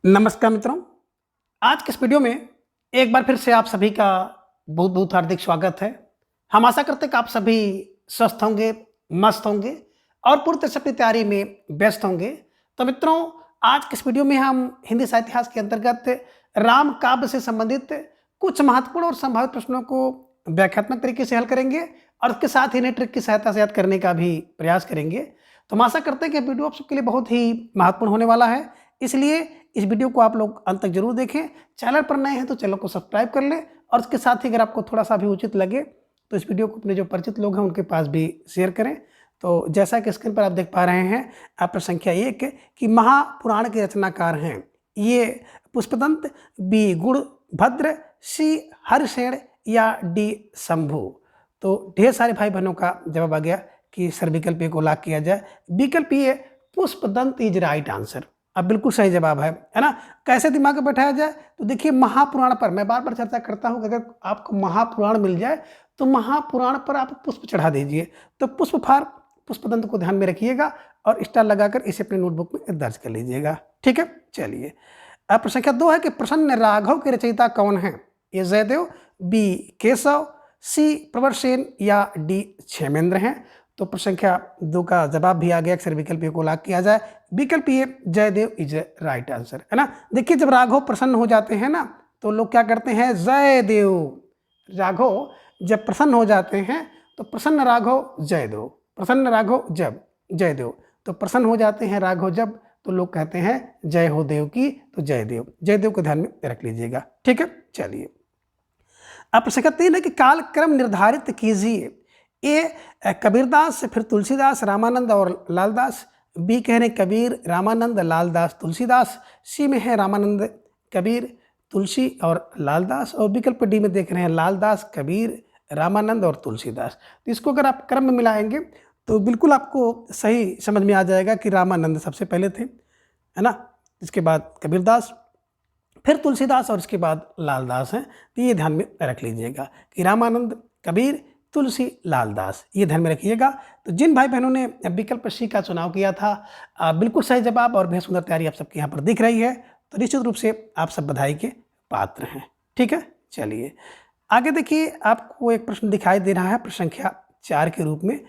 नमस्कार मित्रों, आज के इस वीडियो में एक बार फिर से आप सभी का बहुत बहुत हार्दिक स्वागत है। हम आशा करते हैं कि आप सभी स्वस्थ होंगे, मस्त होंगे और पूरी तरह से अपनी तैयारी में व्यस्त होंगे। तो मित्रों, आज के इस वीडियो में हम हिंदी साहित्य इतिहास के अंतर्गत राम काव्य से संबंधित कुछ महत्वपूर्ण और संभावित प्रश्नों को व्याख्यात्मक तरीके से हल करेंगे और उसके साथ ही इन्हें ट्रिक की सहायता से याद करने का भी प्रयास करेंगे। तो हम आशा करते हैं कि वीडियो आप सबके लिए बहुत ही महत्वपूर्ण होने वाला है, इसलिए इस वीडियो को आप लोग अंत तक जरूर देखें। चैनल पर नए हैं तो चैनल को सब्सक्राइब कर लें और उसके साथ ही अगर आपको थोड़ा सा भी उचित लगे तो इस वीडियो को अपने जो परिचित लोग हैं उनके पास भी शेयर करें। तो जैसा कि स्क्रीन पर आप देख पा रहे हैं, आप संख्या 1 कि महापुराण के रचनाकार हैं ये पुष्पदंत, बी गुणभद्र, सी हरिसेन या डी शंभु। तो ढेर सारे भाई बहनों का जवाब आ गया कि सर विकल्प ए को लॉक किया जाए। विकल्प ए पुष्पदंत इज राइट आंसर। अब बिल्कुल सही जवाब है ना। कैसे दिमाग में बैठाया जाए तो देखिए, महापुराण पर मैं बार बार चर्चा करता हूं कि अगर आपको महापुराण मिल जाए तो महापुराण पर आप पुष्प चढ़ा दीजिए। तो पुष्प फार पुष्पदंत को ध्यान में रखिएगा और स्टार लगाकर इसे अपनी नोटबुक में दर्ज कर लीजिएगा। ठीक है, चलिए। अब प्रश्न संख्या 2 है कि प्रसन्न राघव के रचयिता कौन है? ए जयदेव, बी केशव, सी प्रवरसेन या डी क्षेमेंद्र हैं। तो प्रश्न संख्या 2 का जवाब भी आ गया। अक्सर विकल्प ए को लॉक किया जाए। विकल्प ए जयदेव इज राइट आंसर, है ना। देखिए, जब राघव प्रसन्न हो जाते हैं ना तो लोग क्या करते हैं? जयदेव। राघव जब प्रसन्न हो जाते हैं तो प्रसन्न राघव जयदेव, प्रसन्न राघव जब जयदेव। तो प्रसन्न हो जाते हैं राघव जब, तो लोग कहते हैं जय हो देव की, तो जयदेव। जयदेव को ध्यान में रख लीजिएगा। ठीक है, चलिए। अब प्रश्न संख्या 3 है कि कालक्रम निर्धारित कीजिए। ए कबीरदास, फिर तुलसीदास, रामानंद और लालदास। बी कह रहे हैं कबीर, रामानंद, लालदास, तुलसीदास। सी में है रामानंद, कबीर, तुलसी और लालदास। और विकल्प डी में देख रहे हैं लालदास, कबीर, रामानंद और तुलसीदास। तो इसको अगर आप क्रम में मिलाएंगे तो बिल्कुल आपको सही समझ में आ जाएगा कि रामानंद सबसे पहले थे, है ना। इसके बाद कबीरदास, फिर तुलसीदास और इसके बाद लालदास हैं। तो ये ध्यान में रख लीजिएगा कि रामानंद, कबीर, तुलसी, लालदास, ये ध्यान में रखिएगा। तो जिन भाई बहनों ने विकल्प सी का चुनाव किया था, बिल्कुल सही जवाब और बेहद सुंदर तैयारी आप सबके यहाँ पर दिख रही है। तो निश्चित रूप से आप सब बधाई के पात्र हैं। ठीक है, चलिए आगे देखिए। आपको एक प्रश्न दिखाई दे रहा है प्रश्न संख्या 4 के रूप में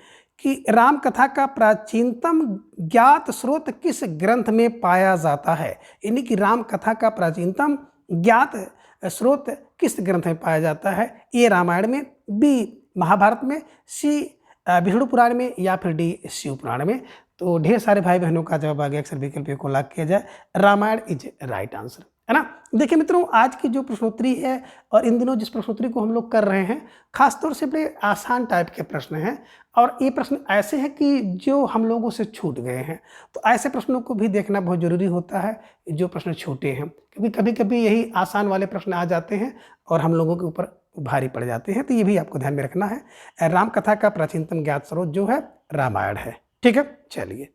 कि राम कथा का प्राचीनतम ज्ञात स्रोत किस ग्रंथ में पाया जाता है? यानी कि राम कथा का प्राचीनतम ज्ञात स्रोत किस ग्रंथ में पाया जाता है? ए रामायण में, बी महाभारत में, सी विष्णु पुराण में या फिर डी शिव पुराण में। तो ढेर सारे भाई बहनों का जवाब आ गया। अक्सर विकल्प को लॉक किया जाए। रामायण इज राइट आंसर, है ना। देखिए मित्रों, आज की जो प्रश्नोत्तरी है और इन दिनों जिस प्रश्नोत्तरी को हम लोग कर रहे हैं, खासतौर से बड़े आसान टाइप के प्रश्न हैं और ये प्रश्न ऐसे हैं कि जो हम लोगों से छूट गए हैं। तो ऐसे प्रश्नों को भी देखना बहुत जरूरी होता है जो प्रश्न छोटे हैं, क्योंकि कभी कभी यही आसान वाले प्रश्न आ जाते हैं और हम लोगों के ऊपर भारी पड़ जाते हैं। तो ये भी आपको ध्यान में रखना है। राम कथा का प्राचीनतम ज्ञात स्रोत जो है रामायण है। ठीक है, चलिए।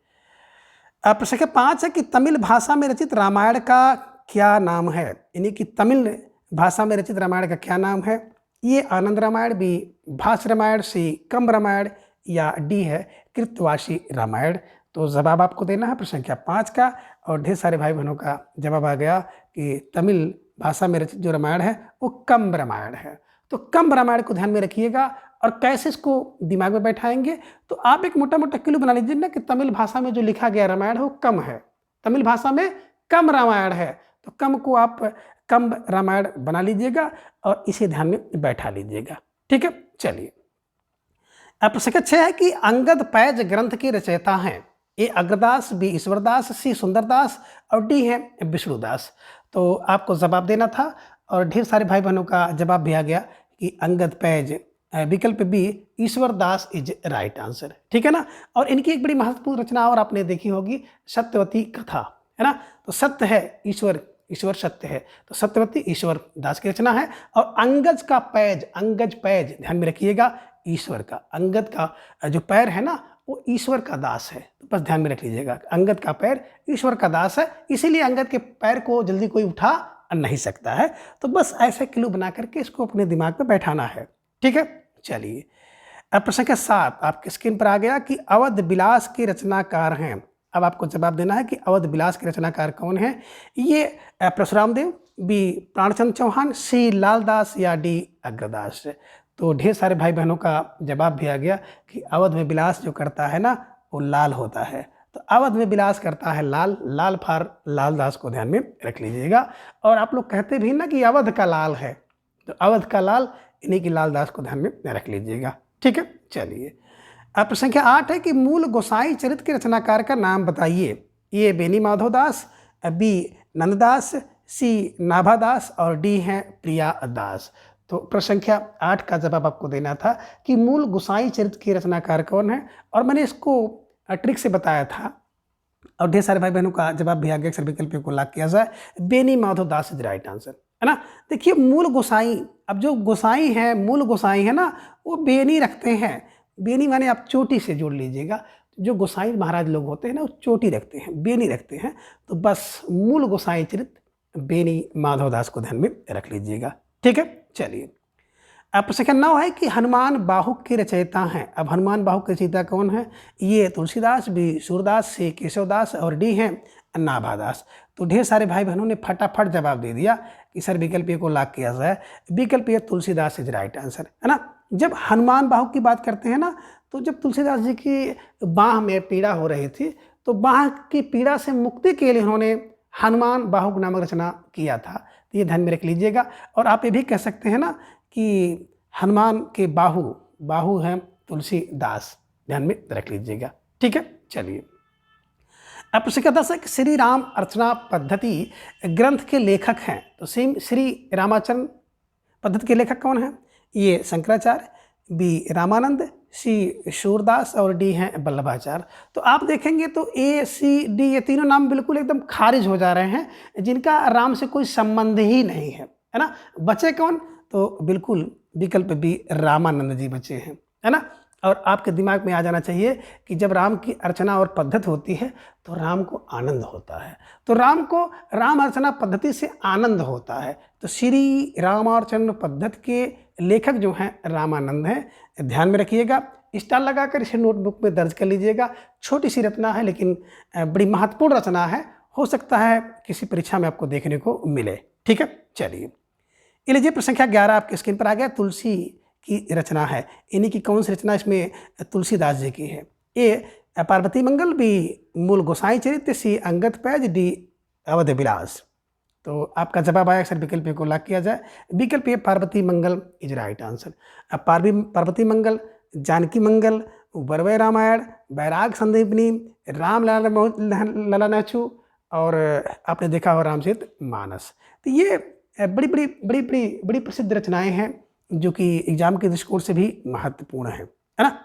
अब प्रश्न संख्या 5 है कि तमिल भाषा में रचित रामायण का क्या नाम है? यानी कि तमिल भाषा में रचित रामायण का क्या नाम है? ये आनंद रामायण, बी भास रामायण, सी कंब रामायण या डी है कृतवासी रामायण। तो जवाब आपको देना है प्रश्न संख्या 5 का। और ढेर सारे भाई बहनों का जवाब आ गया कि तमिल भाषा में रचित जो रामायण है वो कंब रामायण है। तो कंब रामायण को ध्यान में रखिएगा। और कैसे इसको दिमाग में बैठाएंगे तो आप एक मोटा मोटा क्लू बना लीजिए ना कि तमिल भाषा में जो लिखा गया रामायण है वो कम है, तमिल भाषा में कम रामायण है। तो कम को आप कंब रामायण बना लीजिएगा और इसे ध्यान में बैठा लीजिएगा। ठीक है, चलिए। अब प्रश्न संख्या 6 है कि अंगद पैज ग्रंथ के रचयिता हैं। ए अग्रदास, बी ईश्वरदास, सी सुंदरदास और डी है विष्णुदास। तो आपको जवाब देना था और ढेर सारे भाई बहनों का जवाब भी आ गया कि अंगद पैज, विकल्प B Ishwardas is right answer. ठीक है ना। और इनकी एक बड़ी महत्वपूर्ण रचना और आपने देखी होगी, सत्यवती कथा, है ना। तो सत्य है ईश्वर, ईश्वर सत्य है, तो सत्यवती ईश्वर दास की रचना है। और अंगज का पैज, अंगज पैज ध्यान में रखिएगा, ईश्वर का, अंगद का जो पैर है ना वो ईश्वर का दास है। तो बस ध्यान में रख लीजिएगा, अंगद का पैर ईश्वर का दास है, इसीलिए अंगद के पैर को जल्दी कोई उठा नहीं सकता है। तो बस ऐसे क्लू बना करके इसको अपने दिमाग में बैठाना है। ठीक है, चलिए। अब प्रश्न संख्या 7 आपके स्क्रीन पर आ गया कि अवध विलास के रचनाकार हैं। अब आपको जवाब देना है कि अवध विलास के रचनाकार कौन है। ये परशुराम देव, बी प्राणचंद्र चौहान, सी लालदास या डी अग्रदास। तो ढेर सारे भाई बहनों का जवाब भी आ गया कि अवध में विलास जो करता है ना वो लाल होता है। तो अवध में विलास करता है लाल, लाल फार लालदास को ध्यान में रख लीजिएगा। और आप लोग कहते भी ना कि अवध का लाल है, तो अवध का लाल इन्हीं की लालदास को ध्यान में रख लीजिएगा। ठीक है, चलिए अब प्रश्न संख्या 8 है कि मूल गोसाई चरित्र के रचनाकार का नाम बताइए। ये बेनी माधव दास, बी नंददास, सी नाभादास और डी है प्रिया दास। तो प्रश्न संख्या 8 का जवाब आपको देना था कि मूल गोसाई चरित्र के रचनाकार कौन है, और मैंने इसको ट्रिक से बताया था और ढेर सारे भाई बहनों का जवाब भी आ गया। अक्सर विकल्प को लॉक किया जाए, Beni Madhav Das is right answer, है ना। देखिए मूल गोसाई, अब जो गोसाई है, मूल गोसाई है ना, वो बेनी रखते हैं। बेनी माने आप चोटी से जोड़ लीजिएगा, जो गोसाई महाराज लोग होते हैं ना वो चोटी रखते हैं, बेनी रखते हैं। तो बस मूल गोसाई चरित्र बेनी माधव दास को ध्यान में रख लीजिएगा। ठीक है, चलिए अब प्रश्न संख्या 9 है कि हनुमान बाहुक के रचयिता हैं। अब हनुमान बाहुक के रचयिता कौन है। ये तुलसीदास, बी सूरदास, सी केशवदास और डी हैं नाभादास। तो ढेर सारे भाई बहनों ने फटाफट जवाब दे दिया कि सर विकल्प ए को लॉक किया जाए। विकल्प ए तुलसीदास इज राइट आंसर, है ना। जब हनुमान बाहुक की बात करते हैं ना, तो जब तुलसीदास जी की बाह में पीड़ा हो रही थी, तो बाह की पीड़ा से मुक्ति के लिए उन्होंने हनुमान बाहुक नामक रचना किया था। तो ये ध्यान में रख लीजिएगा। और आप ये भी कह सकते हैं ना कि हनुमान के बाहु, बाहु हैं तुलसीदास, ध्यान में रख लीजिएगा। ठीक है, चलिए अब प्रश्न 10 है कि श्री राम अर्चना पद्धति ग्रंथ के लेखक हैं। तो श्री रामाचरण पद्धति के लेखक कौन है। ये शंकराचार्य, बी रामानंद, सी सूरदास और डी हैं वल्लभाचार्य। तो आप देखेंगे तो ए सी डी ये तीनों नाम बिल्कुल एकदम खारिज हो जा रहे हैं, जिनका राम से कोई संबंध ही नहीं है ना। बचे कौन, तो बिल्कुल विकल्प बी रामानंद जी बचे हैं, है ना। और आपके दिमाग में आ जाना चाहिए कि जब राम की अर्चना और पद्धति होती है तो राम को आनंद होता है, तो राम को राम अर्चना पद्धति से आनंद होता है। तो श्री रामार्चन पद्धति के लेखक जो हैं रामानंद हैं, ध्यान में रखिएगा। स्टार लगाकर इसे नोटबुक में दर्ज कर लीजिएगा। छोटी सी रचना है लेकिन बड़ी महत्वपूर्ण रचना है, हो सकता है किसी परीक्षा में आपको देखने को मिले। ठीक है, चलिए ये लीजिए प्रश्न संख्या 11 आपके स्क्रीन पर आ गया। तुलसी की रचना है, इन्हीं की कौन सी रचना इसमें तुलसीदास जी की है। ए पार्वती मंगल, बी मूल गोसाई चरित्र, सी अंगद पैज, डी अवध विलास। तो आपका जवाब आया, अक्सर विकल्प को लॉक किया जाए। विकल्प ए पार्वती मंगल इज राइट आंसर। अब पार्वती मंगल, जानकी मंगल, बरवे रामायण, बैराग संदीपनी, राम लला नचू और आपने देखा हो रामचरित मानस। तो ये बड़ी बड़ी बड़ी बड़ी बड़ी प्रसिद्ध रचनाएं हैं जो कि एग्जाम के दृष्टिकोण से भी महत्वपूर्ण है ना।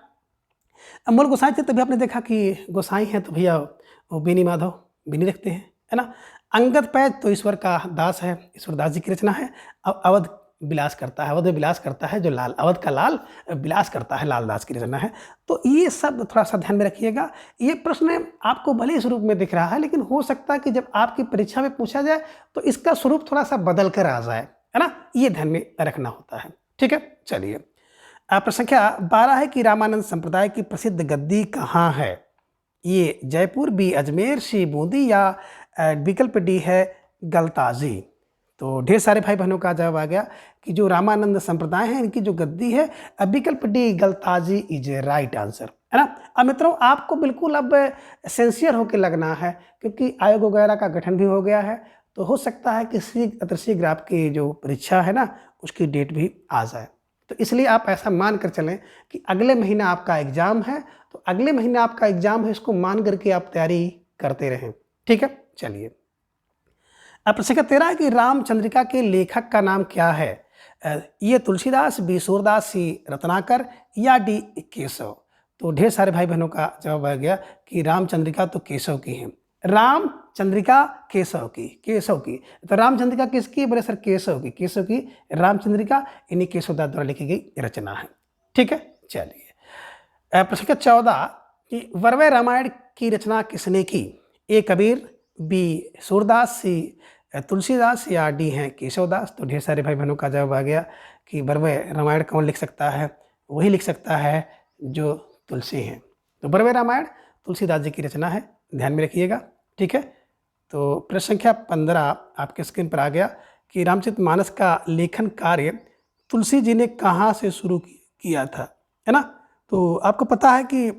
मूल गोसाई थे तभी आपने देखा कि गोसाई हैं तो भैया वो बेनी माधव बेनी रखते हैं, है ना। अंगद पैज तो ईश्वर का दास है, ईश्वरदास जी की रचना है। अवध विलास करता है, अवध में विलास करता है जो लाल, अवध का लाल विलास करता है, लालदास की रचना है। तो ये सब थोड़ा सा ध्यान में रखिएगा। ये प्रश्न आपको भले ही स्वरूप में दिख रहा है, लेकिन हो सकता है कि जब आपकी परीक्षा में पूछा जाए तो इसका स्वरूप थोड़ा सा बदल कर आ जाए, है ना। ये ध्यान में रखना होता है। ठीक है, चलिए प्रश्न संख्या 12 है कि रामानंद संप्रदाय की प्रसिद्ध गद्दी कहाँ है। ये जयपुर, बी अजमेर, सी बूंदी या विकल्प डी है गलताजी। तो ढेर सारे भाई बहनों का जवाब आ गया कि जो रामानंद संप्रदाय है इनकी जो गद्दी है, विकल्प D Galtaji is right answer, है ना। अब मित्रों आपको बिल्कुल अब सिंसियर होकर लगना है, क्योंकि आयोग वगैरह का गठन भी हो गया है। तो हो सकता है कि शीघ्र आपकी जो परीक्षा है ना उसकी डेट भी आ जाए। तो इसलिए आप ऐसा मान कर चलें कि अगले महीना आपका एग्ज़ाम है, तो अगले महीना आपका एग्ज़ाम है, इसको मान करके आप तैयारी करते रहें। ठीक है, चलिए अब प्रश्न संख्या 13 है कि रामचंद्रिका के लेखक का नाम क्या है। ये तुलसीदास, बी सूरदास, सी रत्नाकर या डी केशव। तो ढेर सारे भाई बहनों का जवाब आ गया कि रामचंद्रिका तो केशव की है। रामचंद्रिका केशव की। तो रामचंद्रिका किसकी, बोले सर केशव की रामचंद्रिका इन्हीं केशवदास द्वारा लिखी गई रचना है। ठीक है, चलिए प्रश्न संख्या 14 कि वर्वे रामायण की रचना किसने की। ए कबीर, बी सूरदास, सी तुलसीदास या डी हैं केशवदास। तो ढेर सारे भाई बहनों का जवाब आ गया कि वर्वे रामायण कौन लिख सकता है, वही लिख सकता है जो तुलसी हैं। तो वर्वे रामायण तुलसीदास जी की रचना है, ध्यान में रखिएगा। ठीक है, तो प्रश्न संख्या 15 आपके स्क्रीन पर आ गया कि रामचरितमानस का लेखन कार्य तुलसी जी ने कहाँ से शुरू किया था, है ना। तो आपको पता है कि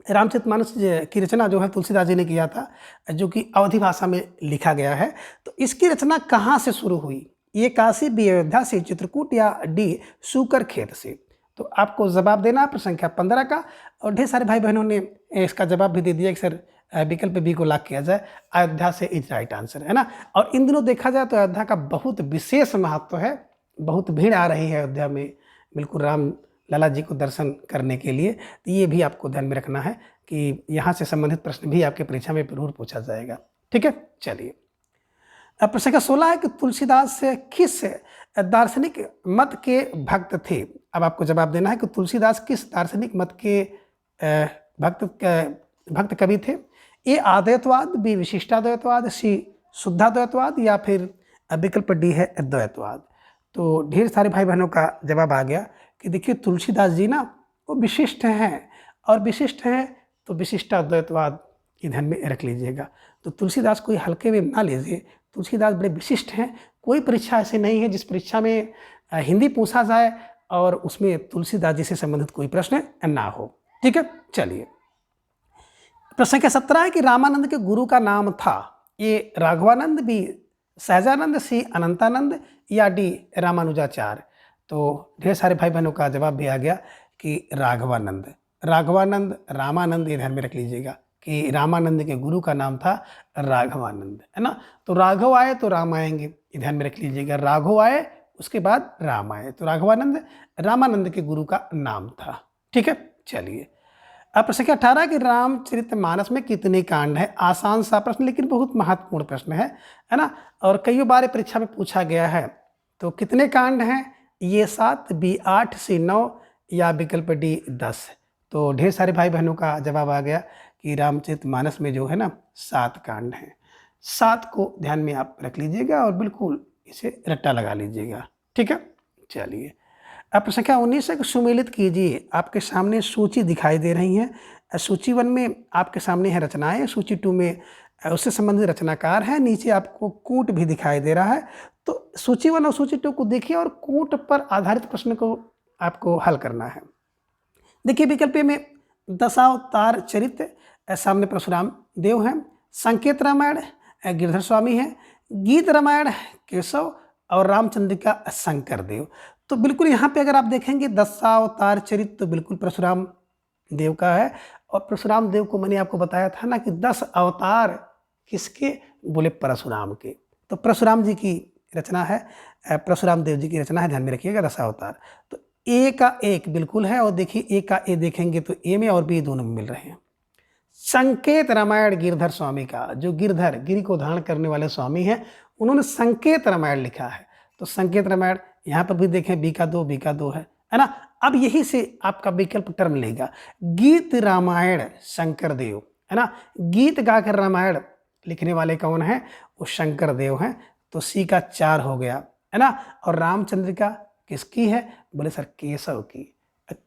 रामचरितमानस की रचना जो है तुलसीदास जी ने किया था, जो कि अवधी भाषा में लिखा गया है। तो इसकी रचना कहाँ से शुरू हुई? ये काशी, बी अयोध्या से, चित्रकूट या डी सूकर खेत से? तो आपको जवाब देना है प्रश्न संख्या 15 का। और ढेर सारे भाई बहनों ने इसका जवाब भी दे दिया कि सर विकल्प बी को लॉक किया जाए, अयोध्या से इज राइट आंसर, है ना। और इन दिनों देखा जाए तो अयोध्या का बहुत विशेष महत्व है, बहुत भीड़ आ रही है अयोध्या में बिल्कुल राम लाला जी को दर्शन करने के लिए। तो ये भी आपको ध्यान में रखना है कि यहाँ से संबंधित प्रश्न भी आपके परीक्षा में जरूर पूछा जाएगा। ठीक है, चलिए अब प्रश्न संख्या 16 है कि तुलसीदास किस दार्शनिक मत के भक्त थे? अब आपको जवाब देना है कि तुलसीदास किस दार्शनिक मत के भक्त कवि थे? ए आद्वैतवाद, बी विशिष्टाद्वैतवाद, सी शुद्धाद्वैतवाद या फिर विकल्प डी है अद्वैतवाद? तो ढेर सारे भाई बहनों का जवाब आ गया कि देखिए तुलसीदास जी ना वो विशिष्ट हैं, और विशिष्ट हैं तो विशिष्टाद्वैतवाद की ध्यान में रख लीजिएगा। तो तुलसीदास कोई हल्के में ना लीजिए, तुलसीदास बड़े विशिष्ट हैं। कोई परीक्षा ऐसी नहीं है जिस परीक्षा में हिंदी पूछा जाए और उसमें तुलसीदास जी से संबंधित कोई प्रश्न ना हो। ठीक है, चलिए प्रश्न संख्या 17 है कि रामानंद के गुरु का नाम था? ए राघवानंद, बी सहजानंद, सी अनंतानंद या डी रामानुजाचार्य? तो ढेर सारे भाई बहनों का जवाब भी आ गया कि राघवानंद। राघवानंद, रामानंद, ये ध्यान में रख लीजिएगा कि रामानंद के गुरु का नाम था राघवानंद, है ना। तो राघव आए तो राम आएंगे, ये ध्यान में रख लीजिएगा। राघव आए उसके बाद राम आए, तो राघवानंद रामानंद के गुरु का नाम था। ठीक है, चलिए अब प्रश्न संख्या 18 कि रामचरितमानस में कितने कांड है? आसान सा प्रश्न लेकिन बहुत महत्वपूर्ण प्रश्न है ना, और कई बार परीक्षा में पूछा गया है। तो कितने कांड हैं? ये 7, बी 8, सी 9 या विकल्प डी 10? तो ढेर सारे भाई बहनों का जवाब आ गया कि रामचरितमानस में जो है ना 7 कांड हैं। 7 को ध्यान में आप रख लीजिएगा और बिल्कुल इसे रट्टा लगा लीजिएगा। ठीक है, चलिए अब प्रश्न संख्या 19 है कि सुमेलित कीजिए। आपके सामने सूची दिखाई दे रही है। सूची 1 में आपके सामने है रचनाएं, सूची 2 में उससे संबंधित रचनाकार है, नीचे आपको कूट भी दिखाई दे रहा है। तो सूची 1 और सूची 2 को देखिए और कूट पर आधारित प्रश्न को आपको हल करना है। देखिए विकल्प में दशावतार चरित्र सामने परशुराम देव हैं, संकेत रामायण गिरधर स्वामी हैं, गीत रामायण केशव और रामचंद्रिका शंकर देव। तो बिल्कुल यहाँ पे अगर आप देखेंगे दशावतार चरित्र तो बिल्कुल परशुराम देव का है। और परशुराम देव को मैंने आपको बताया था ना कि 10 अवतार किसके? बोले परशुराम के। तो परशुराम जी की रचना है, परशुराम देव जी की रचना है, ध्यान में रखिएगा दशावतार। तो ए का एक बिल्कुल है, और देखिए ए का ए देखेंगे तो ए में और बी दोनों में मिल रहे हैं। संकेत रामायण गिरधर स्वामी का, जो गिरधर गिरी को धारण करने वाले स्वामी हैं, उन्होंने संकेत रामायण लिखा है। तो संकेत रामायण यहाँ पर भी देखें बी का 2 है ना। अब यही से आपका विकल्प टर्म लेगा गीत रामायण शंकर देव, है ना। गीत गाकर रामायण लिखने वाले कौन हैं? वो शंकर देव हैं। तो सी का 4 हो गया, है ना। और रामचंद्रिका किसकी है? बोले सर केशव की,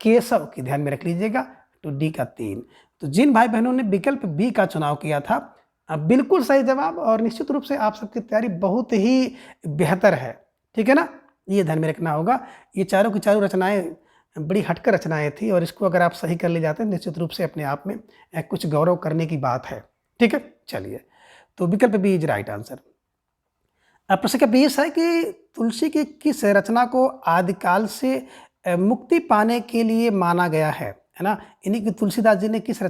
केशव की ध्यान में रख लीजिएगा। तो डी का 3। तो जिन भाई बहनों ने विकल्प बी का चुनाव किया था बिल्कुल सही जवाब, और निश्चित रूप से आप सबकी तैयारी बहुत ही बेहतर है। ठीक है ना, ये ध्यान में रखना होगा। ये चारों की चारों रचनाएं बड़ी हटकर रचनाएं थी, और इसको अगर आप सही कर ले जाते हैं निश्चित रूप से अपने आप में कुछ गौरव करने की बात है। ठीक है, चलिए तो विकल्प बी इज राइट आंसर। अब प्रश्न का 20 है कि तुलसी की किस रचना को आदिकाल से मुक्ति पाने के लिए माना गया है ना। इन्हीं की तुलसीदास जी ने किस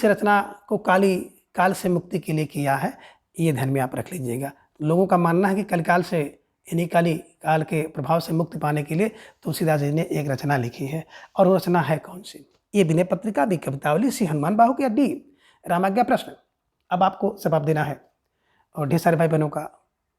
रचना को काल से मुक्ति के लिए किया है, ये ध्यान में आप रख लीजिएगा। लोगों का मानना है कि कलिकाल से यानी काल के प्रभाव से मुक्ति पाने के लिए तुलसीदास जी ने एक रचना लिखी है, और वो रचना है कौन सी? ये विनय पत्रिका, बी कवितावली, सी हनुमान बाहुक या डी रामाज्ञा प्रश्न? अब आपको जवाब देना है, और ढेर सारे भाई बहनों का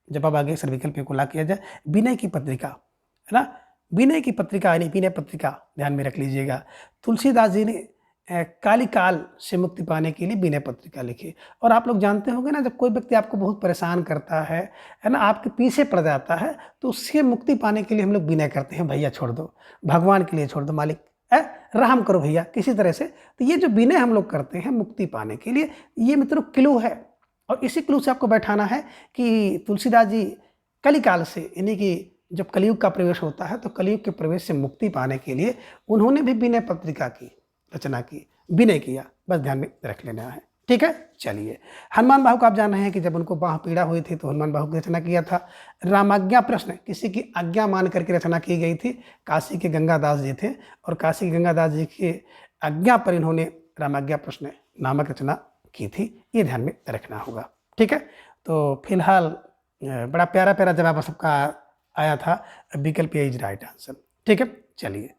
जवाब आ गया। सर विकल्प को ला किया जाए विनय की पत्रिका, है ना। विनय की पत्रिका यानी विनय पत्रिका ध्यान में रख लीजिएगा। तुलसीदास जी ने काल से मुक्ति पाने के लिए विनय पत्रिका लिखी। और आप लोग जानते होंगे ना, जब कोई व्यक्ति आपको बहुत परेशान करता है ना, आपके पीछे पड़ जाता है, तो उससे मुक्ति पाने के लिए हम लोग विनय करते हैं, भैया छोड़ दो, भगवान के लिए छोड़ दो, मालिक रहम करो भैया किसी तरह से। तो ये जो विनय हम लोग करते हैं मुक्ति पाने के लिए, ये मित्रों क्लू है। और इसी क्लू से आपको बैठाना है कि तुलसीदास जी कलिकाल से, यानी कि जब कलयुग का प्रवेश होता है तो कलयुग के प्रवेश से मुक्ति पाने के लिए उन्होंने भी विनय पत्रिका की रचना की, विनय किया, बस ध्यान में रख लेना है। ठीक है, चलिए। हनुमान बाहु को आप जान रहे हैं कि जब उनको बाह पीड़ा हुई थी तो हनुमान बाहु की रचना किया था। रामाज्ञा प्रश्न, किसी की आज्ञा मान करके रचना की गई थी। काशी के गंगादास जी थे और काशी के गंगादास जी की आज्ञा पर इन्होंने रामाज्ञा प्रश्न नामक रचना की थी, ये ध्यान में रखना होगा। ठीक है, तो फिलहाल बड़ा प्यारा प्यारा जवाब सबका आया था, विकल्प ए इज राइट आंसर। ठीक है, चलिए।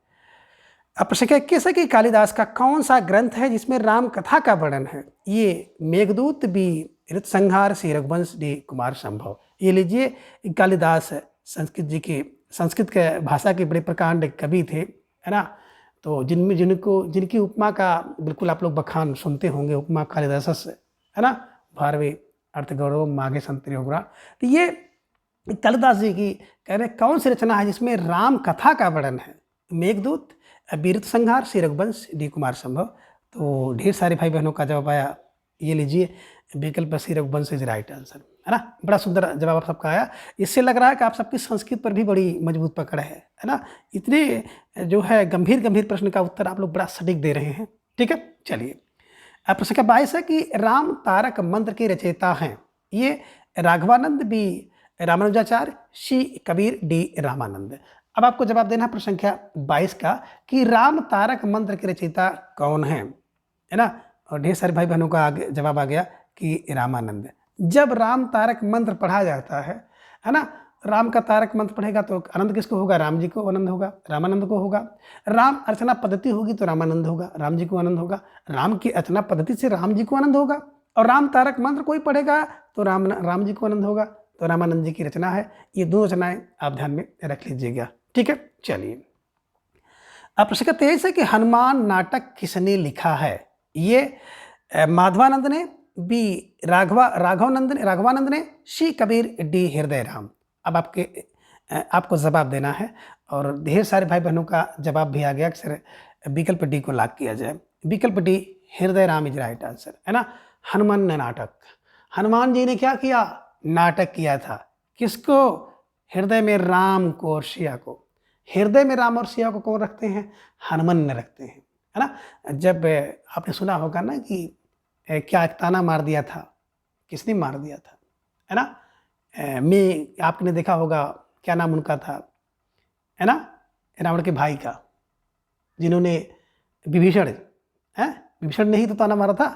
अब प्रश्न क्या कैसे कि कालिदास का कौन सा ग्रंथ है जिसमें राम कथा का वर्णन है? ये मेघदूत, बी ऋतसंहार, सी रघुवंश, डी कुमार संभव। ये लीजिए, कालिदास संस्कृत के भाषा के बड़े प्रकांड कवि थे, है ना। तो जिनकी उपमा का बिल्कुल आप लोग बखान सुनते होंगे, उपमा कालिदास, है ना, भारवे अर्थ गौरव माघे संतरी होगा। तो ये कालिदास जी की कह रहे कौन सी रचना है जिसमें राम कथा का वर्णन है? मेघदूत, वीरत संहार, सी रघुवंश, डी कुमार संभव। तो ढेर सारे भाई बहनों का जवाब आया, ये लीजिए विकल्प सी रघुवंश इज राइट आंसर, है ना। बड़ा सुंदर जवाब आप सबका आया। इससे लग रहा है कि आप सबकी संस्कृत पर भी बड़ी मजबूत पकड़ है ना। इतने जो है गंभीर प्रश्न का उत्तर आप लोग बड़ा सटीक दे रहे हैं। ठीक है, चलिए। अब प्रश्न का 22 है कि राम तारक मंत्र के रचयिता हैं? ये राघवानंद, बी रामानुजाचार्य, सी कबीर, डी रामानंद। अब आपको जवाब देना है प्रश्न संख्या 22 का कि राम तारक मंत्र के रचयिता कौन है ना। और ढेर सारे भाई बहनों का आगे जवाब आ गया कि रामानंद। जब राम तारक मंत्र पढ़ा जाता है ना, राम का तारक मंत्र पढ़ेगा तो आनंद किसको होगा? राम जी को आनंद होगा, रामानंद को होगा। राम अर्चना पद्धति होगी तो रामानंद होगा, राम जी को आनंद होगा। राम की अर्चना पद्धति से राम जी को आनंद होगा। और राम तारक मंत्र कोई पढ़ेगा तो राम जी को आनंद होगा, तो रामानंद जी की रचना है। ये दो रचनाएं आप ध्यान में रख लीजिएगा। ठीक है, चलिए। अब प्रश्न का 23 है कि हनुमान नाटक किसने लिखा है? ये माधवानंद ने, बी राघवानंद ने, सी कबीर, डी हृदय राम। अब आपको जवाब देना है और ढेर सारे भाई बहनों का जवाब भी आ गया कि सर विकल्प डी को लॉक किया जाए। विकल्प डी हृदय राम इज राइट आंसर, है ना। हनुमान ने नाटक, हनुमान जी ने क्या किया? नाटक किया था। किसको? हृदय में राम को और सिया को। हृदय में राम और सिया को कौन रखते हैं? हनुमान ने रखते हैं, है ना। जब आपने सुना होगा ना कि क्या ताना मार दिया था, किसने मार दिया था, है ना। मैं आपने देखा होगा, क्या नाम उनका था, है ना, रावण के भाई का, जिन्होंने विभीषण ने ही तो ताना मारा था।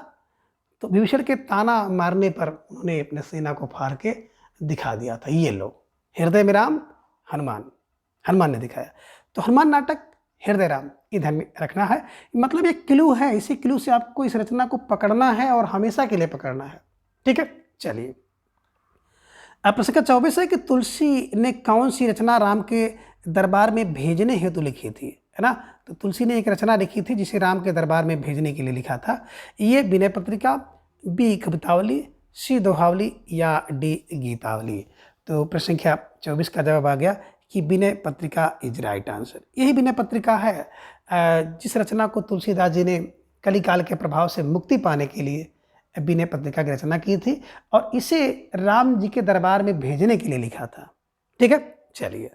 तो विभीषण के ताना मारने पर उन्होंने अपने सेना को फाड़ के दिखा दिया था। ये लो, हृदय में राम, हनुमान ने दिखाया। तो हनुमान नाटक, हृदय राम, ये ध्यान में रखना है। मतलब एक क्लू है, इसी क्लू से आपको इस रचना को पकड़ना है और हमेशा के लिए पकड़ना है। ठीक है, चलिए। अब प्रश्न का 24 है कि तुलसी ने कौन सी रचना राम के दरबार में भेजने हेतु लिखी थी, है ना। तो तुलसी ने एक रचना लिखी थी जिसे राम के दरबार में भेजने के लिए लिखा था। ये विनय पत्रिका, बी कवितावली, सी दोहावली, या डी गीतावली। तो प्रश्न संख्या 24 का जवाब आ गया कि Vinay Patrika is right answer. यही विनय पत्रिका है जिस रचना को तुलसीदास जी ने कलिकाल के प्रभाव से मुक्ति पाने के लिए विनय पत्रिका की रचना की थी और इसे राम जी के दरबार में भेजने के लिए लिखा था। ठीक है, चलिए।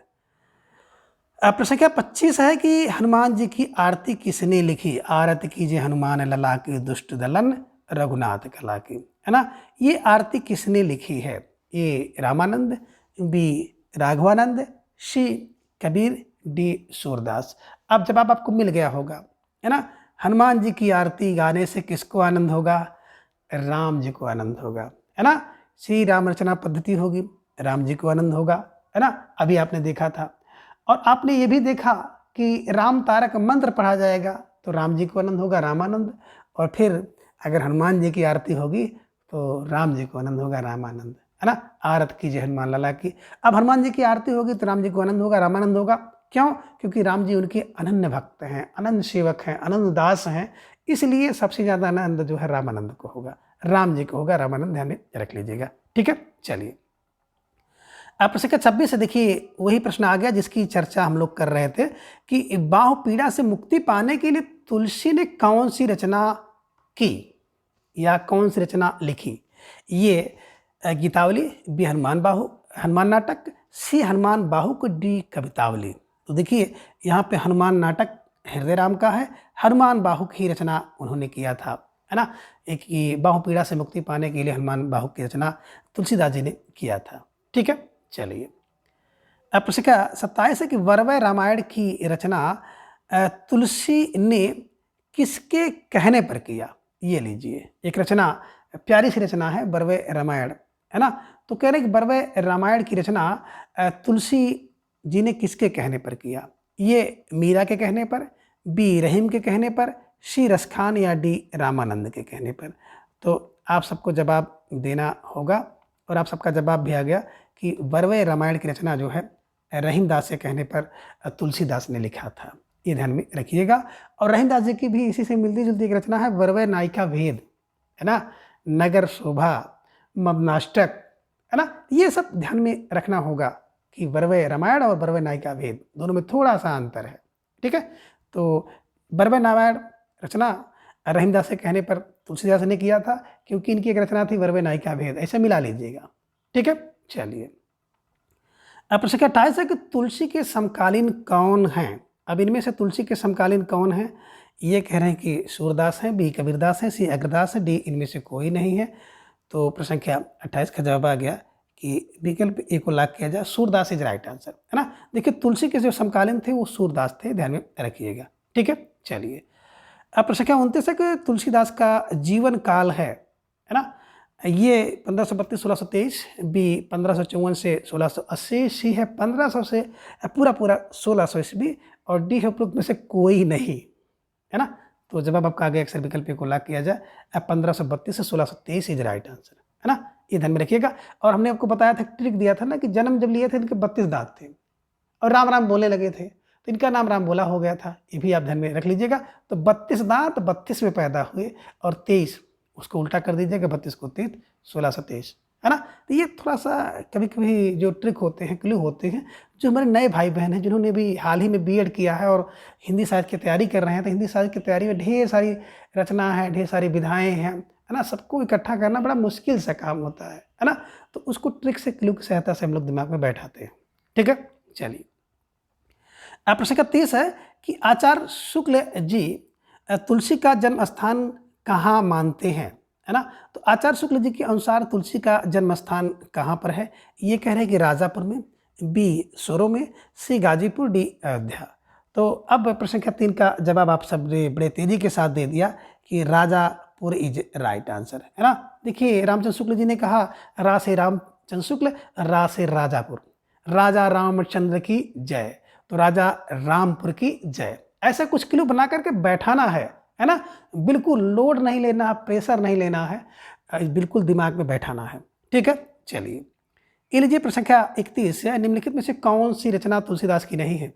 प्रश्न संख्या 25 है कि हनुमान जी की आरती किसने लिखी? आरती कीजिए हनुमान लला की दुष्ट दलन रघुनाथ कला की, है ना। ये आरती किसने लिखी है? ए रामानंद, बी राघवानंद, सी कबीर, डी सूरदास। अब जवाब आपको मिल गया होगा, है ना। हनुमान जी की आरती गाने से किसको आनंद होगा? राम जी को आनंद होगा, है ना। श्री राम रचना पद्धति होगी, राम जी को आनंद होगा, है ना। अभी आपने देखा था। और आपने ये भी देखा कि राम तारक मंत्र पढ़ा जाएगा तो राम जी को आनंद होगा, रामानंद। और फिर अगर हनुमान जी की आरती होगी तो राम जी को आनंद होगा, रामानंद, है ना। आरत कीजिए हनुमान लला की। अब हनुमान जी की आरती होगी तो राम जी को आनंद होगा, रामानंद होगा। क्यों? क्योंकि राम जी उनके अनन्य भक्त हैं, अनन्य सेवक हैं, अनन्य दास हैं। इसलिए सबसे ज़्यादा आनंद जो है रामानंद को होगा, राम जी को होगा, रामानंद ध्यान में रख लीजिएगा। ठीक है, चलिए। अब प्रश्न 26 से देखिए वही प्रश्न आ गया जिसकी चर्चा हम लोग कर रहे थे कि बाहु पीड़ा से मुक्ति पाने के लिए तुलसी ने कौन सी रचना की या कौन सी रचना लिखी। ये गीतावली, बी हनुमान नाटक, सी हनुमान बाहु, डी कवितावली। तो देखिए यहाँ पे हनुमान नाटक हृदय राम का है, हनुमान बाहु की रचना उन्होंने किया था, है ना। एक ये बाहु पीड़ा से मुक्ति पाने के लिए हनुमान बाहु की रचना तुलसीदास जी ने किया था। ठीक है, चलिए अब प्रश्न का 27 है कि वरवय रामायण की रचना तुलसी ने किसके कहने पर किया। ये लीजिए एक रचना, प्यारी सी रचना है वरवय रामायण, है ना। तो कह रहे कि वरवय रामायण की रचना तुलसी जी ने किसके कहने पर किया। ये मीरा के कहने पर, बी रहीम के कहने पर, सी रसखान या डी रामानंद के कहने पर। तो आप सबको जवाब देना होगा और आप सबका जवाब भी आ गया कि वरवय रामायण की रचना जो है रहीम दास के कहने पर तुलसीदास ने लिखा था। ये ध्यान में रखिएगा। और रहीम दास जी की भी इसी से मिलती जुलती एक रचना है वरवय नायिका भेद, है ना, नगर शोभा, ममनाष्टक, है ना। ये सब ध्यान में रखना होगा कि वरवय रामायण और वरवय नायिका भेद दोनों में थोड़ा सा अंतर है। ठीक है, तो वरवय रामायण रचना रहीमदास के कहने पर तुलसीदास ने किया था क्योंकि इनकी एक रचना थी वरवय नायिका भेद, ऐसे मिला लीजिएगा। ठीक है, चलिए अब प्रश्न 28 है कि तुलसी के समकालीन कौन हैं। अब इनमें से तुलसी के समकालीन कौन हैं। ये कह रहे हैं कि सूरदास हैं, बी कबीरदास हैं, सी अग्रदास है, डी इनमें से कोई नहीं है। तो प्रश्न संख्या 28 का जवाब आ गया कि विकल्प ए को लॉक किया जाए, सूरदास इज राइट आंसर, है ना। देखिए तुलसी के जो समकालीन थे वो सूरदास थे, ध्यान में रखिएगा। ठीक है, चलिए अब प्रश्न संख्या 29 है कि तुलसीदास का जीवन काल है ना। ये 1532-1623, बी 1554 से 1680, सी है 1500 से पूरा 1600 ईस्वी और डी है उपरोक्त में से कोई नहीं, है ना। तो जवाब आपका आगे अक्सर विकल्प को लॉक किया जाए, 1532 से 1623 इज राइट आंसर, है ना। ये ध्यान में रखिएगा। और हमने आपको बताया था, ट्रिक दिया था ना कि जन्म जब लिए थे इनके 32 दांत थे और राम राम बोलने लगे थे तो इनका नाम राम बोला हो गया था। ये भी आप ध्यान में रख लीजिएगा। तो 32 दांत 32 में पैदा हुए और 23 उसको उल्टा कर दीजिएगा, 32 को 33, 1623, है ना। तो ये थोड़ा सा कभी कभी जो ट्रिक होते हैं, क्लू होते हैं, जो हमारे नए भाई बहन हैं जिन्होंने भी हाल ही में बीएड किया है और हिंदी साहित्य की तैयारी कर रहे हैं, तो हिंदी साहित्य की तैयारी में ढेर सारी रचना है, ढेर सारी विधाएँ हैं, है ना। सबको इकट्ठा करना बड़ा मुश्किल सा काम होता है ना। तो उसको ट्रिक से, क्लू की सहायता से हम लोग दिमाग में बैठाते हैं। ठीक है, चलिए अब प्रश्न का 30 है कि आचार्य शुक्ल जी तुलसी का जन्म स्थान कहाँ मानते हैं, है ना। तो आचार्य शुक्ल जी के अनुसार तुलसी का जन्म स्थान कहाँ पर है। ये कह रहे हैं कि राजापुर में, बी सोरो में, सी गाजीपुर, डी अयोध्या। तो अब प्रश्न संख्या 3 का जवाब आप सब ने बड़े तेजी के साथ दे दिया कि राजापुर इज राइट आंसर, है ना। देखिए रामचंद्र शुक्ल जी ने कहा रा से रामचंद्र शुक्ल, रा से राजापुर, राजा रामचंद्र की जय, तो राजा रामपुर की जय। ऐसा कुछ क्लू बना करके बैठाना है ना। बिल्कुल लोड नहीं लेना, प्रेशर नहीं लेना है, बिल्कुल दिमाग में बैठाना है। ठीक है, चलिए ये लीजिए प्रश्न संख्या 31 है, निम्नलिखित में से कौन सी रचना तुलसीदास की नहीं है।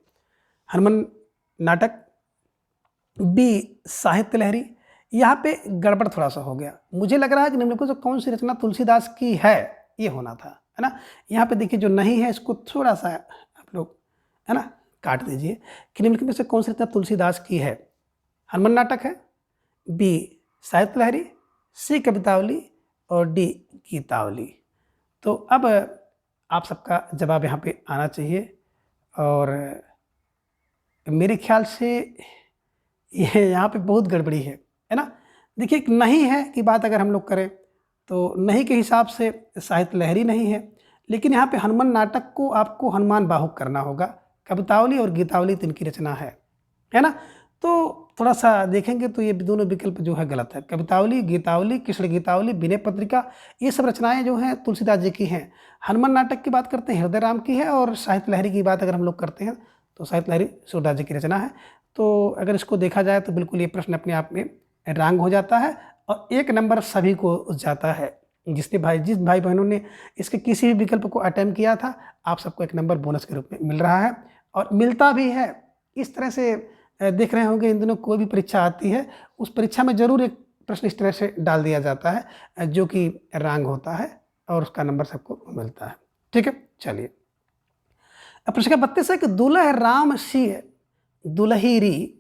हनुमान नाटक, बी साहित्य लहरी। यहाँ पे गड़बड़ थोड़ा सा हो गया, मुझे लग रहा है कि निम्नलिखित में से कौन सी रचना तुलसीदास की है, ये होना था, है ना। यहाँ पे देखिए जो नहीं है इसको थोड़ा सा आप लोग, है ना, काट दीजिए कि निम्नलिखित में से कौन सी रचना तुलसीदास की है। हनुमान नाटक है, बी साहित्य लहरी, सी कवितावली और डी गीतावली। तो अब आप सबका जवाब यहाँ पे आना चाहिए और मेरे ख्याल से ये यहाँ पे बहुत गड़बड़ी है ना। देखिए एक नहीं है की बात अगर हम लोग करें तो नहीं के हिसाब से साहित्य लहरी नहीं है, लेकिन यहाँ पे हनुमान नाटक को आपको हनुमान बाहुक करना होगा। कवितावली और गीतावली तो इनकी रचना है ना। तो थोड़ा सा देखेंगे तो ये दोनों विकल्प जो है गलत है। कवितावली, गीतावली, कृष्ण गीतावली, विनय पत्रिका, ये सब रचनाएं जो हैं तुलसीदास जी की हैं। हनुमान नाटक की बात करते हैं हृदय राम की है और साहित्य लहरी की बात अगर हम लोग करते हैं तो साहित्य लहरी सूरदास जी की रचना है। तो अगर इसको देखा जाए तो बिल्कुल ये प्रश्न अपने आप में रॉन्ग हो जाता है और 1 नंबर सभी को जाता है। जिस भाई बहनों ने इसके किसी भी विकल्प को अटेम्प्ट किया था, आप सबको 1 नंबर बोनस के रूप में मिल रहा है और मिलता भी है। इस तरह से देख रहे होंगे इन दिनों कोई भी परीक्षा आती है उस परीक्षा में ज़रूर एक प्रश्न इस तरह से डाल दिया जाता है जो कि रॉन्ग होता है और उसका नंबर सबको मिलता है। ठीक है, चलिए। अब प्रश्न 32 है कि दुलह राम सिय दुलहीरी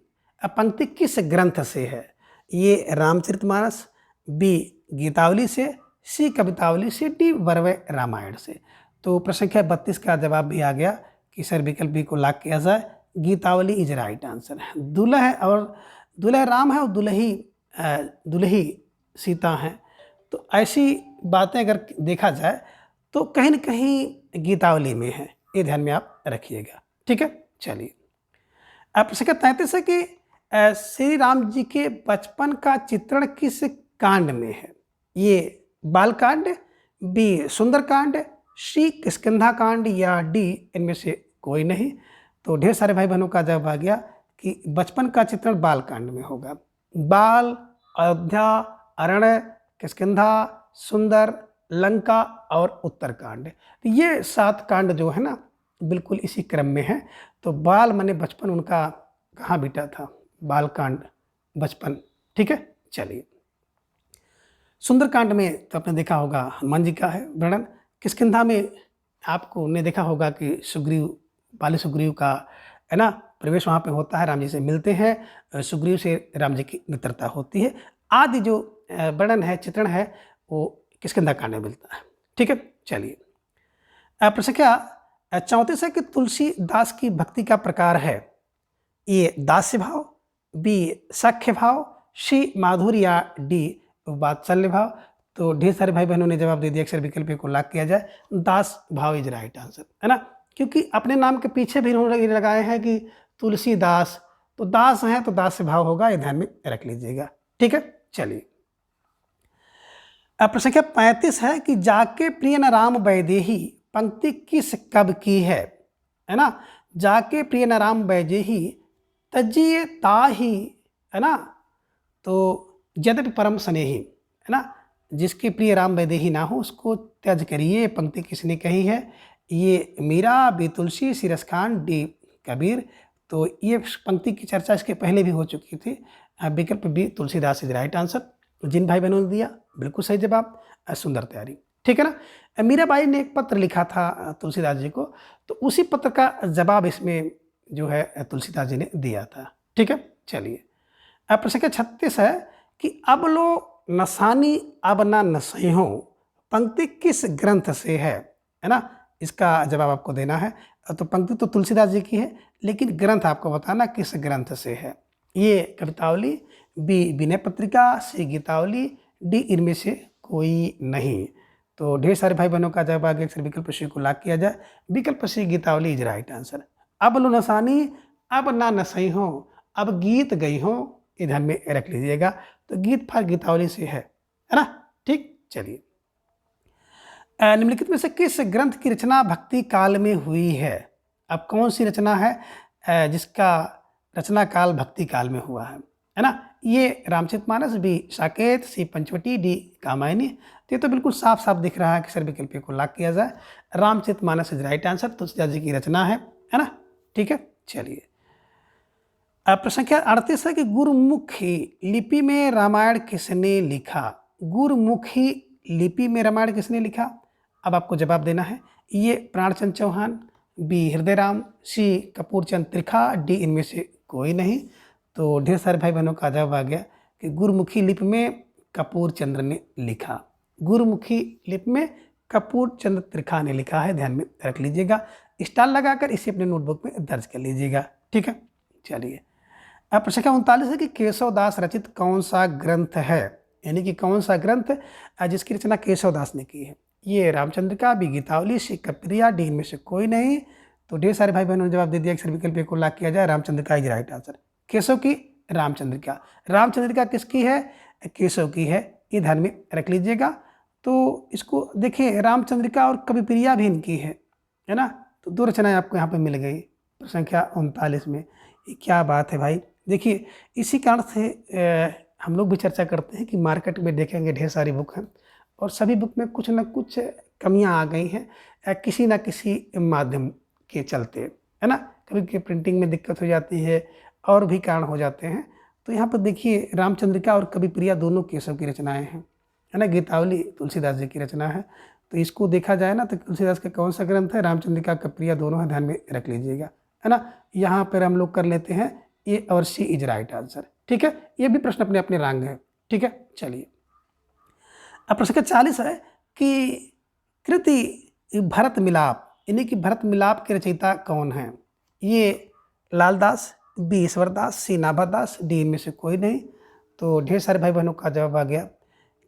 पंक्ति किस ग्रंथ से है? ये रामचरितमानस, बी गीतावली से, सी कवितावली से, डी वरवय रामायण से। तो प्रश्न संख्या 32 का जवाब भी आ गया कि सर विकल्प बी को लॉक किया जाए, गीतावली इज राइट आंसर है। दुल्ह है और दुल्ह राम है और दुल्ही सीता हैं। तो ऐसी बातें अगर देखा जाए तो कहीं न कहीं गीतावली में है, ये ध्यान में आप रखिएगा। ठीक है, चलिए। अब प्रश्न 33 है कि श्री राम जी के बचपन का चित्रण किस कांड में है? ये बाल कांड, बी सुंदर कांड, सी किष्किंधा कांड या डी इनमें से कोई नहीं। तो ढेर सारे भाई बहनों का जवाब आ गया कि बचपन का चित्रण बाल कांड में होगा। बाल, अयोध्या, अरण्य, किष्किंधा, सुंदर, लंका और उत्तरकांड, ये 7 कांड जो है ना बिल्कुल इसी क्रम में है। तो बाल माने बचपन उनका कहाँ बीता था, बाल कांड बचपन। ठीक है, चलिए। सुंदरकांड में तो आपने देखा होगा हनुमान जी का है वर्णन। किष्किंधा में आपको ने देखा होगा कि सुग्रीव, बाली सुग्रीव का है ना प्रवेश वहाँ पे होता है, राम जी से मिलते हैं, सुग्रीव से राम जी की मित्रता होती है। आदि जो वर्णन है, चित्रण है, वो किष्किंधा कांड में मिलता है। ठीक है, चलिए। प्रश्न क्या 34 है कि तुलसीदास की भक्ति का प्रकार है? ए दास्य भाव, बी सख्य भाव, सी माधुर्य या डी वात्सल्य भाव। तो ढेर सारे भाई बहनों ने जवाब दे दिया, अक्षर विकल्प को लॉक किया जाए, दास भाव इज राइट आंसर, है ना। क्योंकि अपने नाम के पीछे भी इन्होंने लगाए हैं कि तुलसीदास, तो दास है तो दास से भाव होगा, ये ध्यान में रख लीजिएगा। ठीक है, चलिए। अब प्रश्न संख्या 35 है कि जाके प्रिय न राम वैदेही पंक्ति किस कवि की है ना। जाके प्रिय न राम वैदेही तजिए ताही, है ना। तो यद्यपि परम स्नेही, है ना, जिसके प्रिय राम वैदेही ना हो उसको त्याज करिए, पंक्ति किसने कही है? ये मीरा, बी तुलसी, सी रसखान, डी कबीर। तो ये पंक्ति की चर्चा इसके पहले भी हो चुकी थी। विकल्प B Tulsidas is right answer. जिन भाई बहनों ने दिया बिल्कुल सही जवाब, सुंदर तैयारी। ठीक है ना। मीराबाई ने एक पत्र लिखा था तुलसीदास जी को, तो उसी पत्र का जवाब इसमें जो है तुलसीदास जी ने दिया था। ठीक है, चलिए। अब प्रश्न 36 है कि अब लो नसानी अब ना नसई हो पंक्ति किस ग्रंथ से है ना। इसका जवाब आपको देना है। तो पंक्ति तो तुलसीदास जी की है, लेकिन ग्रंथ आपको बताना किस ग्रंथ से है। ये कवितावली, बी विनय पत्रिका, सी गीतावली, डी इनमें से कोई नहीं। तो ढेर सारे भाई बहनों का जवाब आगे अक्सर विकल्प सी को लॉक किया जाए, विकल्प सी गीतावली इज राइट आंसर। अब लो नसानी अब ना नसई हो, अब गीत गई हो, ये ध्यान में रख लीजिएगा। तो गीत फार गीतावली से है ना। ठीक, चलिए। निम्नलिखित में से किस ग्रंथ की रचना भक्ति काल में हुई है? अब कौन सी रचना है जिसका रचना काल भक्ति काल में हुआ है ना। ये रामचरितमानस, बी साकेत, सी पंचवटी, डी कामायनी। तो ये तो बिल्कुल साफ साफ दिख रहा है कि सर विकल्प को लॉक किया जाए, Ramcharitmanas is right answer, Tulsidas ji की रचना है ना। ठीक है, चलिए। प्रश्न संख्या 38 है कि गुरुमुखी लिपि में रामायण किसने लिखा? गुरुमुखी लिपि में रामायण किसने लिखा? अब आपको जवाब देना है। ये प्राणचंद चौहान, बी हृदयराम, सी कपूरचंद त्रिखा, डी इनमें से कोई नहीं। तो ढेर सारे भाई बहनों का जवाब आ गया कि गुरुमुखी लिपि में कपूर चंद्र ने लिखा। गुरुमुखी लिपि में कपूर चंद्र त्रिखा ने लिखा है, ध्यान में रख लीजिएगा। स्टार लगाकर इसे अपने नोटबुक में दर्ज कर लीजिएगा। ठीक है, चलिए। अब प्रश्न 39 है कि केशवदास रचित कौन सा ग्रंथ है, यानी कि कौन सा ग्रंथ जिसकी रचना केशवदास ने की है? ये रामचंद्रिका, बी गीतावली, सी कप्रिया, डी इनमें से कोई नहीं। तो ढेर सारे भाई बहनों ने जवाब दे दिया, अक्सर विकल्प को लॉक किया जाए, Ramchandrika is right answer. Keshav की रामचंद्रिका, रामचंद्रिका किसकी है? केशव की है, ये ध्यान में रख लीजिएगा। तो इसको देखिए, रामचंद्रिका और कविप्रिया भी इनकी है ना। तो 2 रचनाएं आपको यहाँ पे मिल गई संख्या 39 में। ये क्या बात है भाई। देखिए, इसी कारण से हम लोग भी चर्चा करते हैं कि मार्केट में देखेंगे ढेर सारी बुक हैं और सभी बुक में कुछ ना कुछ कमियां आ गई हैं किसी ना किसी माध्यम के चलते, है ना। कभी प्रिंटिंग में दिक्कत हो जाती है और भी कारण हो जाते हैं। तो यहाँ पर देखिए, रामचंद्रिका और कविप्रिया दोनों केशव की रचनाएं हैं, है ना। गीतावली तुलसीदास जी की रचना है। तो इसको देखा जाए ना तो तुलसीदास का कौन सा ग्रंथ है, रामचंद्रिका का प्रिया, दोनों है, ध्यान में रख लीजिएगा, है ना। यहाँ पर हम लोग कर लेते हैं ए और सी इज राइट आंसर। ठीक है, ये भी प्रश्न अपने अपने रंग है। ठीक है, चलिए अब प्रश्न 40 है कि कृति भरत मिलाप, यानी कि भरत मिलाप के रचयिता कौन है। ये लालदास, बी ईश्वरदास, सी नाभादास, डी इनमें से कोई नहीं। तो ढेर सारे भाई बहनों का जवाब आ गया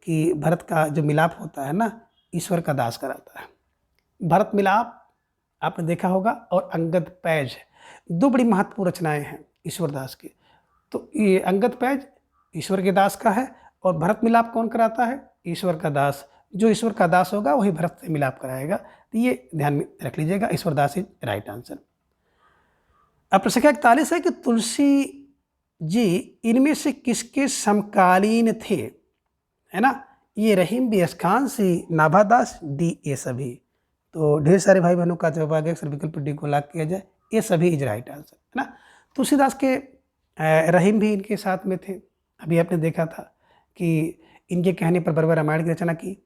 कि भरत का जो मिलाप होता है ना, ईश्वर का दास कराता है। भरत मिलाप आपने देखा होगा, और अंगद पैज, दो बड़ी महत्वपूर्ण रचनाएं हैं ईश्वरदास की। तो ये अंगद पैज ईश्वर के दास का है, और भरत मिलाप कौन कराता है, ईश्वर का दास। जो ईश्वर का दास होगा वही भरत से मिलाप कराएगा। तो ये ध्यान में रख लीजिएगा, ईश्वरदास इज राइट आंसर। अब प्रश्न 41 है कि तुलसी जी इनमें से किसके समकालीन थे, है ना। ये रहीम बी खान, सी नाभादास, डी ये सभी। तो ढेर सारे भाई बहनों का जवाब आ गया, सर विकल्प डी को लॉक किया जाए, ये सभी इज राइट आंसर, है ना। तुलसीदास के रहीम भी इनके साथ में थे। अभी आपने देखा था कि इनके कहने पर बरबर रामायण की रचना की।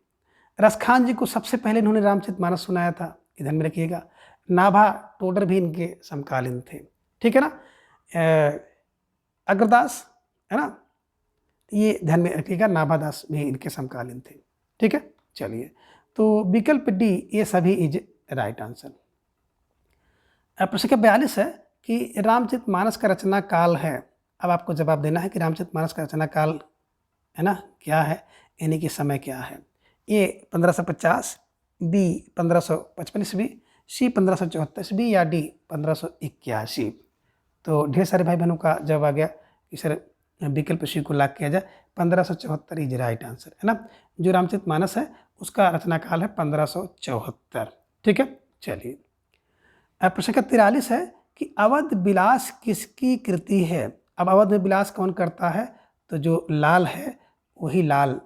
रसखान जी को सबसे पहले इन्होंने रामचरितमानस सुनाया था, ध्यान में रखिएगा। नाभा टोडर भी इनके समकालीन थे। ठीक है ना। अग्रदास, है ना, ये ध्यान में रखिएगा, नाभादास भी इनके समकालीन थे। ठीक है, चलिए तो विकल्प डी ये सभी इज राइट आंसर। प्रश्न 42 है कि रामचरितमानस का रचना काल है। अब आपको जवाब देना है कि रामचरितमानस का रचना काल, है ना, क्या है, यानी कि समय क्या है। ए 1550, बी 1555 ईस्वी, सी 1574 ईस्वी, या डी 1581। तो ढेर सारे भाई बहनों का जवाब आ गया कि सर विकल्प सी को लॉक किया जाए, 1574 इज राइट आंसर, है ना। जो रामचरितमानस है उसका रचना काल है 1574। ठीक है, चलिए अब प्रश्न 43 है कि अवध विलास किसकी कृति है। अब अवध में विलास कौन करता है, तो जो लाल है वही लाल।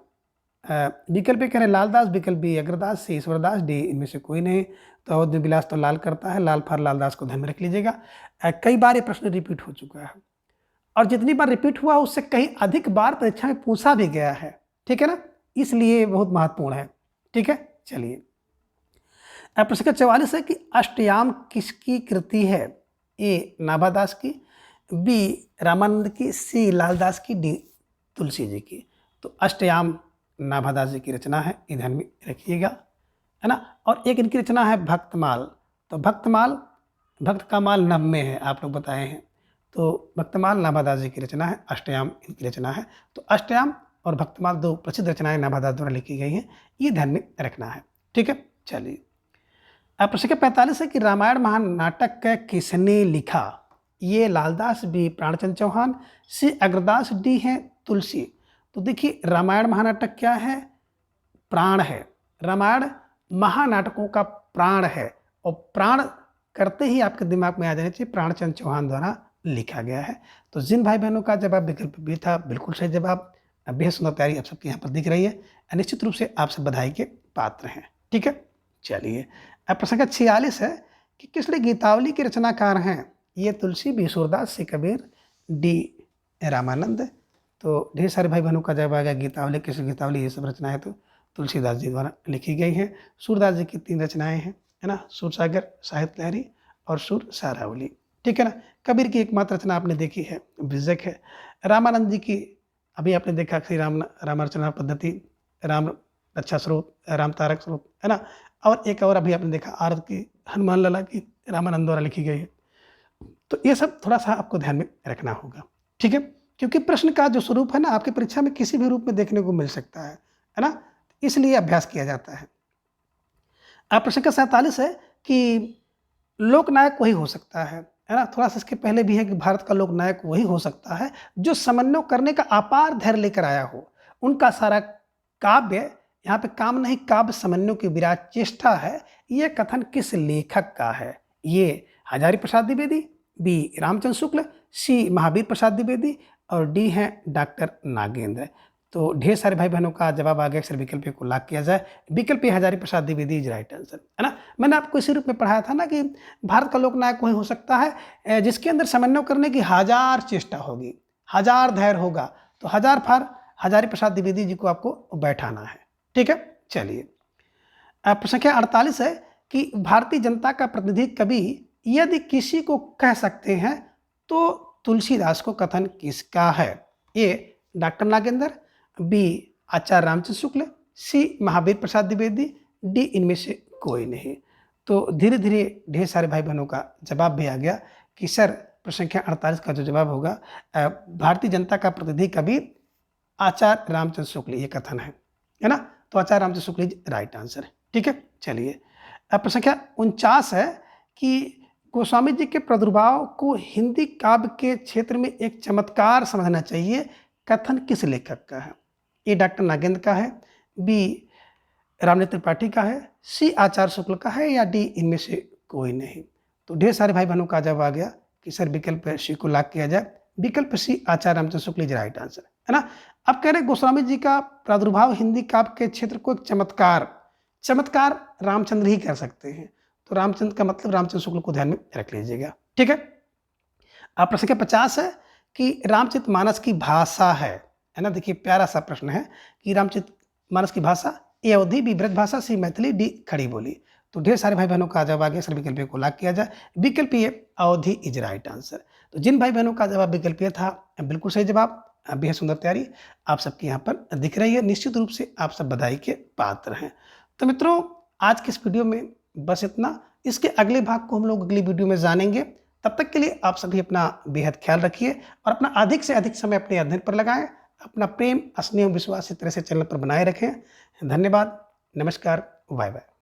विकल्प कह रहे हैं लालदास, विकल्प बी अग्रदास, सी ईश्वरदास, डी इनमें से कोई नहीं। तो अवध में विलास तो लाल करता है, लाल फर लालदास को ध्यान में रख लीजिएगा। कई बार ये प्रश्न रिपीट हो चुका है, और जितनी बार रिपीट हुआ उससे कहीं अधिक बार परीक्षा में पूछा भी गया है। ठीक है ना, इसलिए बहुत महत्वपूर्ण है। ठीक है, चलिए प्रश्न 44 है कि अष्टयाम किसकी कृति है। ए नाभादास की, बी रामानंद की, सी लालदास की, डी तुलसी जी की। तो अष्टयाम नाभादास जी की रचना है, ध्यान में रखिएगा, है ना। और एक इनकी रचना है भक्तमाल। तो भक्तमाल, भक्त का माल नभ में है, आप लोग बताए हैं। तो भक्तमाल नाभादास जी की रचना है, अष्टयाम इनकी रचना है। तो अष्टयाम और भक्तमाल दो प्रसिद्ध रचनाएं नाभादास द्वारा लिखी गई हैं, ये ध्यान में रखना है। ठीक है, चलिए अब प्रश्न 45 है कि रामायण महानाटक किसने लिखा। ये लालदास, बी प्राणचंद्र चौहान, सी अग्रदास, डी है तुलसी। तो देखिए रामायण महानाटक क्या है, प्राण है। रामायण महानाटकों का प्राण है, और प्राण करते ही आपके दिमाग में आ जाना चाहिए प्राणचंद्र चौहान द्वारा लिखा गया है। तो जिन भाई बहनों का जवाब विकल्प भी था, बिल्कुल सही जवाब। बेहद सुंदर तैयारी आप सबके यहाँ पर दिख रही है, निश्चित रूप से आप सब बधाई के पात्र हैं। ठीक है, चलिए अब प्रश्न 46 है कि किसने गीतावली के रचनाकार हैं। ये तुलसी, बी सूरदास, सी कबीर, डी रामानंद। तो ढेर सारे भाई बहनों का जवाब आ गया गीतावली, किस गीतावली, ये सब रचनाएं तो तुलसीदास जी द्वारा लिखी गई हैं। सूरदास जी की 3 रचनाएं हैं, है ना, सूरसागर, साहित्य लहरी और सूर सारावली। ठीक है ना। कबीर की एकमात्र रचना आपने देखी है विजक है। रामानंद जी की अभी आपने देखा श्री रामरचना पद्धति, राम रक्षा स्रोत, राम तारक स्रोत, है ना। और एक और अभी आपने देखा आरत की, हनुमान लला की, रामानंद द्वारा लिखी गई है। तो ये सब थोड़ा सा आपको ध्यान में रखना होगा। ठीक है, क्योंकि प्रश्न का जो स्वरूप है ना आपकी परीक्षा में किसी भी रूप में देखने को मिल सकता है ना, इसलिए अभ्यास किया जाता है। अब प्रश्न का 47 है कि लोकनायक वही हो सकता है ना। थोड़ा सा इसके पहले भी है कि भारत का लोकनायक वही हो सकता है जो समन्वय करने का अपार धैर्य लेकर आया हो। उनका सारा काव्य, यहाँ पे काम नहीं काव्य समन्वय की विराट चेष्टा है। ये कथन किस लेखक का है। ये हजारी प्रसाद द्विवेदी, बी रामचंद्र शुक्ल, सी महावीर प्रसाद द्विवेदी, और डी है डॉक्टर नागेंद्र। तो ढेर सारे भाई बहनों का जवाब आ गया, अक्सर विकल्प को लॉक किया जाए। विकल्प Hazari Prasad Dwivedi is right answer, है ना। मैंने आपको इसी रूप में पढ़ाया था ना कि भारत का लोकनायक वही हो सकता है जिसके अंदर समन्वय करने की 1000 चेष्टा होगी, 1000 धैर्य होगा। तो 1000 फार हजारी प्रसाद द्विवेदी जी को आपको बैठाना है। ठीक है, चलिए प्रश्न संख्या 48 है कि भारतीय जनता का प्रतिनिधि कवि यदि किसी को कह सकते हैं तो तुलसीदास को कथन किसका है? ए डॉक्टर नागेंद्र, बी आचार्य रामचंद्र शुक्ल, सी महावीर प्रसाद द्विवेदी, डी इनमें से कोई नहीं। तो धीरे धीरे ढेर सारे भाई बहनों का जवाब भी आ गया कि सर प्रश्न संख्या 48 का जो जवाब होगा भारतीय जनता का प्रतिनिधि कवि आचार्य रामचंद्र शुक्ल, ये कथन है ना। तो आचार्य रामचंद्र शुक्ल राइट आंसर है। ठीक है, चलिए अब प्रश्न संख्या 49 है कि गोस्वामी जी के प्रादुर्भाव को हिंदी काव्य के क्षेत्र में एक चमत्कार समझना चाहिए, कथन किस लेखक का है? ए डॉक्टर नागेंद्र का है, बी रामनेत्र त्रिपाठी का है, सी आचार्य शुक्ल का है, या डी इनमें से कोई नहीं। तो ढेर सारे भाई बहनों का जवाब आ गया कि सर विकल्प सी को लॉक किया जाए। विकल्प सी आचार्य Ramchandra Shukla is right answer है ना। अब कह रहे गोस्वामी जी का प्रादुर्भाव हिंदी काव्य के क्षेत्र को एक चमत्कार रामचंद्र ही कर सकते हैं। तो रामचंद्र का मतलब रामचंद्र शुक्ल को ध्यान में रख लीजिएगा। ठीक है, अब प्रश्न संख्या 50 है कि रामचरितमानस की भाषा है ना। देखिए प्यारा सा प्रश्न है कि रामचरितमानस की भाषा ए अवधी, बी ब्रज भाषा, सी मैथिली, डी खड़ी बोली। तो ढेर सारे भाई बहनों का जवाब आ गया सर विकल्प को लॉक किया जाए। विकल्प ए अवधी इज राइट आंसर। तो जिन भाई बहनों का जवाब विकल्प ए था बिल्कुल सही जवाब, बेहद सुंदर तैयारी आप सबकी यहाँ पर दिख रही है। निश्चित रूप से आप सब बधाई के पात्र हैं। तो मित्रों आज के इस वीडियो में बस इतना। इसके अगले भाग को हम लोग अगली वीडियो में जानेंगे। तब तक के लिए आप सभी अपना बेहद ख्याल रखिए और अपना अधिक से अधिक समय अपने अध्ययन पर लगाएं। अपना प्रेम, स्नेह, विश्वास इस तरह से चैनल पर बनाए रखें। धन्यवाद, नमस्कार, बाय बाय।